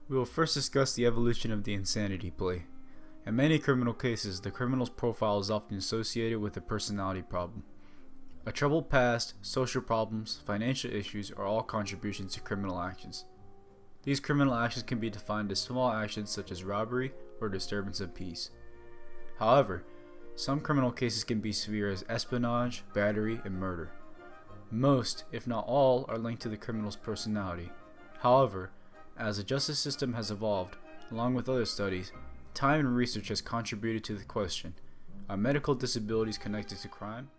We will first discuss the evolution of the insanity plea. In many criminal cases, the criminal's profile is often associated with a personality problem. A troubled past, social problems, financial issues are all contributions to criminal actions. These criminal actions can be defined as small actions such as robbery or disturbance of peace. However, some criminal cases can be severe as espionage, battery, and murder. Most, if not all, are linked to the criminal's personality. However, as the justice system has evolved, along with other studies, time and research has contributed to the question, are medical disabilities connected to crime?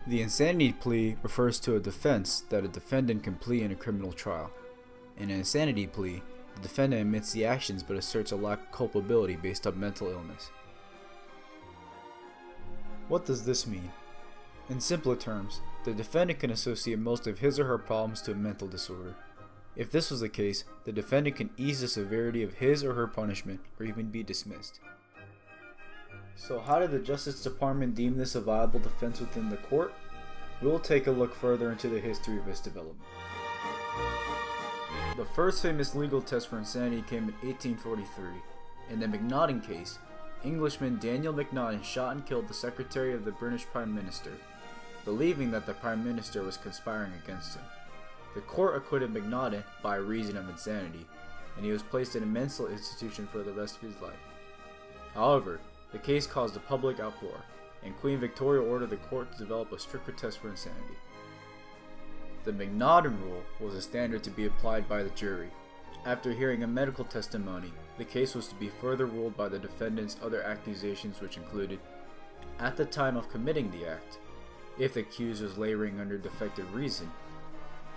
The insanity plea refers to a defense that a defendant can plead in a criminal trial. In an insanity plea, the defendant admits the actions but asserts a lack of culpability based on mental illness. What does this mean? In simpler terms, the defendant can associate most of his or her problems to a mental disorder. If this was the case, the defendant can ease the severity of his or her punishment or even be dismissed. So how did the Justice Department deem this a viable defense within the court? We'll take a look further into the history of its development. The first famous legal test for insanity came in 1843. In the Macnaghten case, Englishman Daniel Macnaghten shot and killed the secretary of the British Prime Minister, believing that the Prime Minister was conspiring against him. The court acquitted Macnaghten by reason of insanity, and he was placed in a mental institution for the rest of his life. However, the case caused a public uproar, and Queen Victoria ordered the court to develop a stricter test for insanity. The Macnaghten rule was a standard to be applied by the jury. After hearing a medical testimony, the case was to be further ruled by the defendant's other accusations, which included, at the time of committing the act, if the accused was laboring under defective reason,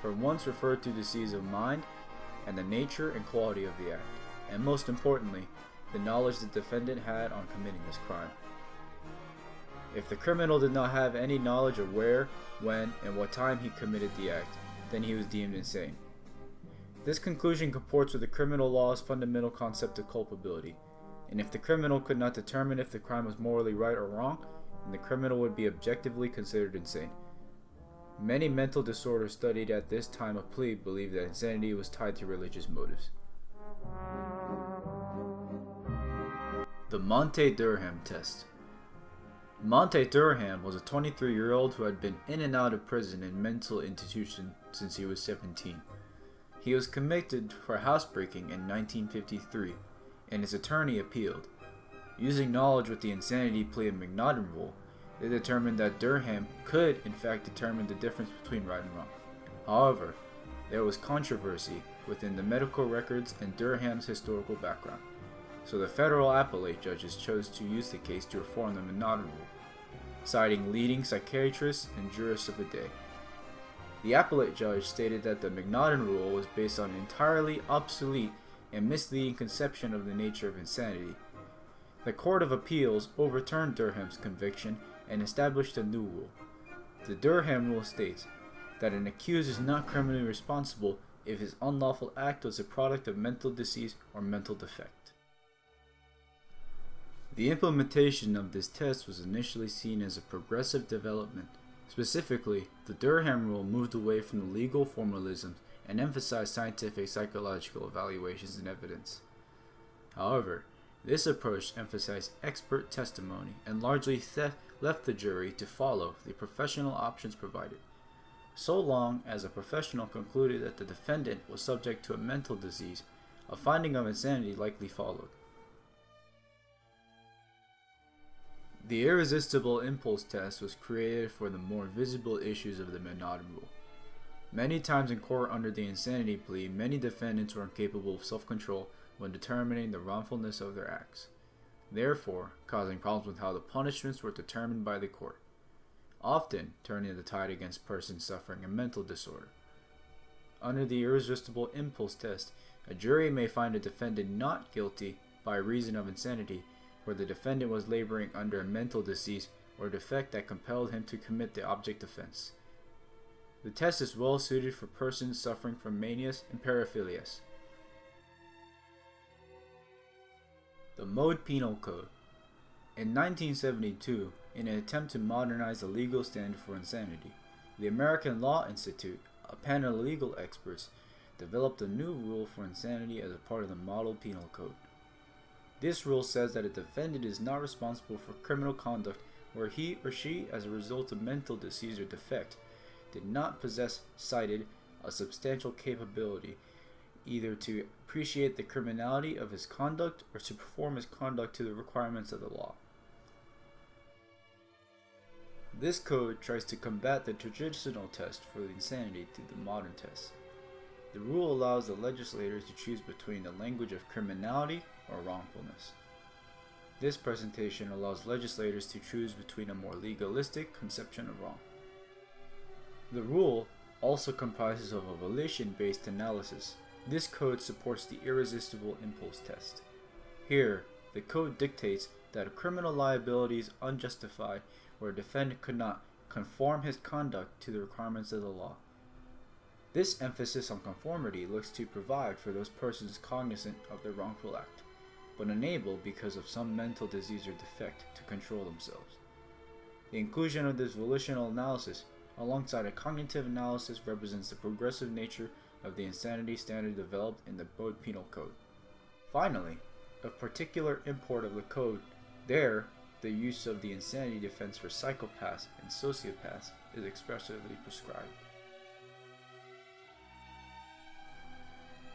for once referred to disease of mind, and the nature and quality of the act, and most importantly, the knowledge the defendant had on committing this crime. If the criminal did not have any knowledge of where, when, and what time he committed the act, then he was deemed insane. This conclusion comports with the criminal law's fundamental concept of culpability, and if the criminal could not determine if the crime was morally right or wrong, then the criminal would be objectively considered insane. Many mental disorders studied at this time of plea believed that insanity was tied to religious motives. The Monte Durham test. Monte Durham was a 23-year-old who had been in and out of prison and mental institution since he was 17. He was convicted for housebreaking in 1953, and his attorney appealed. Using knowledge with the insanity plea and Macnaghten rule, they determined that Durham could in fact determine the difference between right and wrong. However, there was controversy within the medical records and Durham's historical background, so the federal appellate judges chose to use the case to reform the Macnaghten rule, citing leading psychiatrists and jurists of the day. The appellate judge stated that the Macnaghten rule was based on an entirely obsolete and misleading conception of the nature of insanity. The Court of Appeals overturned Durham's conviction and established a new rule. The Durham rule states that an accused is not criminally responsible if his unlawful act was a product of mental disease or mental defect. The implementation of this test was initially seen as a progressive development. Specifically, the Durham rule moved away from the legal formalisms and emphasized scientific psychological evaluations and evidence. However, this approach emphasized expert testimony and largely left the jury to follow the professional options provided, so long as a professional concluded that the defendant was subject to a mental disease. A finding of insanity likely followed. The irresistible impulse test was created for the more visible issues of the Macnaghten rule. Many times in court under the insanity plea, many defendants were incapable of self-control when determining the wrongfulness of their acts, therefore causing problems with how the punishments were determined by the court, often turning the tide against persons suffering a mental disorder. Under the irresistible impulse test, a jury may find a defendant not guilty by reason of insanity, where the defendant was laboring under a mental disease or defect that compelled him to commit the object offense. The test is well suited for persons suffering from manias and paraphilias. The Mode Penal Code. In 1972, in an attempt to modernize the legal standard for insanity, the American Law Institute, a panel of legal experts developed a new rule for insanity as a part of the Model Penal Code. This rule says that a defendant is not responsible for criminal conduct where he or she, as a result of mental disease or defect, did not possess cited a substantial capability either to appreciate the criminality of his conduct or to perform his conduct to the requirements of the law. This code tries to combat the traditional test for insanity to the modern test. The rule allows the legislators to choose between the language of criminality or wrongfulness. This presentation allows legislators to choose between a more legalistic conception of wrong. The rule also comprises of a volition-based analysis. This code supports the irresistible impulse test. Here, the code dictates that a criminal liability is unjustified where a defendant could not conform his conduct to the requirements of the law. This emphasis on conformity looks to provide for those persons cognizant of their wrongful act, but unable because of some mental disease or defect to control themselves. The inclusion of this volitional analysis alongside a cognitive analysis represents the progressive nature of the insanity standard developed in the Model Penal Code. Finally, of particular import of the code, the use of the insanity defense for psychopaths and sociopaths is expressly prescribed.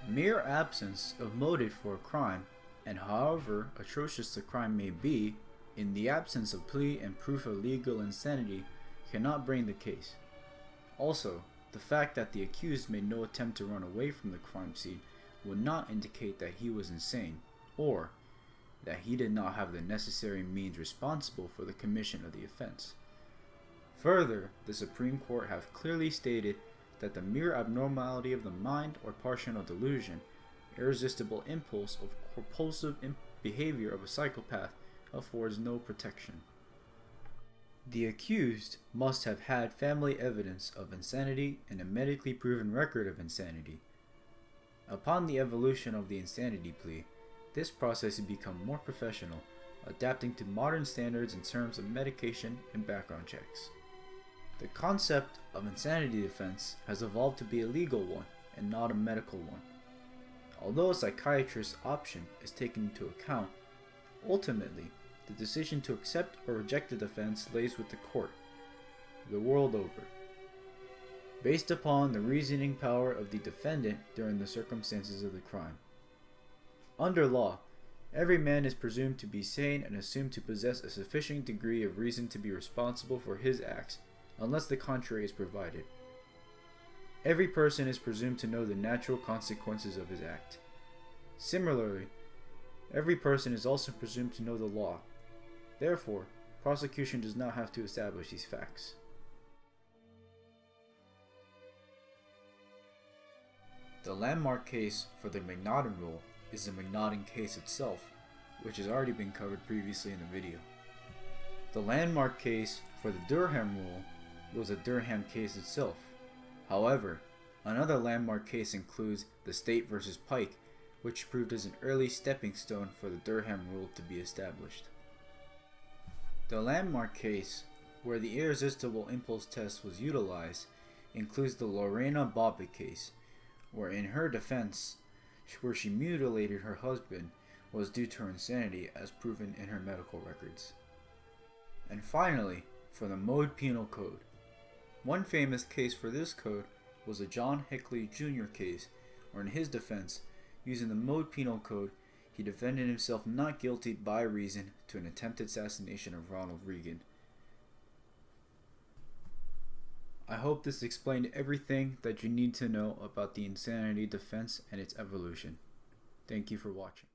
Mere absence of motive for a crime, and however atrocious the crime may be, in the absence of plea and proof of legal insanity, cannot bring the case. Also, the fact that the accused made no attempt to run away from the crime scene would not indicate that he was insane, or that he did not have the necessary means responsible for the commission of the offense. Further, the Supreme Court have clearly stated that the mere abnormality of the mind or partial delusion, irresistible impulse of compulsive behavior of a psychopath affords no protection. The accused must have had family evidence of insanity and a medically proven record of insanity. Upon the evolution of the insanity plea, this process has become more professional, adapting to modern standards in terms of medication and background checks. The concept of insanity defense has evolved to be a legal one and not a medical one. Although a psychiatrist's option is taken into account, ultimately, the decision to accept or reject the defense lays with the court, the world over, based upon the reasoning power of the defendant during the circumstances of the crime. Under law, every man is presumed to be sane and assumed to possess a sufficient degree of reason to be responsible for his acts, unless the contrary is provided. Every person is presumed to know the natural consequences of his act. Similarly, every person is also presumed to know the law. Therefore, prosecution does not have to establish these facts. The landmark case for the McNaughton rule is the McNaughton case itself, which has already been covered previously in the video. The landmark case for the Durham rule was the Durham case itself. However, another landmark case includes the State v. Pike, which proved as an early stepping stone for the Durham rule to be established. The landmark case, where the irresistible impulse test was utilized, includes the Lorena Bobbitt case, where in her defense, where she mutilated her husband, was due to her insanity as proven in her medical records. And finally, for the Model Penal Code. One famous case for this code was the John Hinckley Jr. case, where in his defense, using the Model Penal Code, he defended himself not guilty by reason to an attempted assassination of Ronald Reagan. I hope this explained everything that you need to know about the insanity defense and its evolution. Thank you for watching.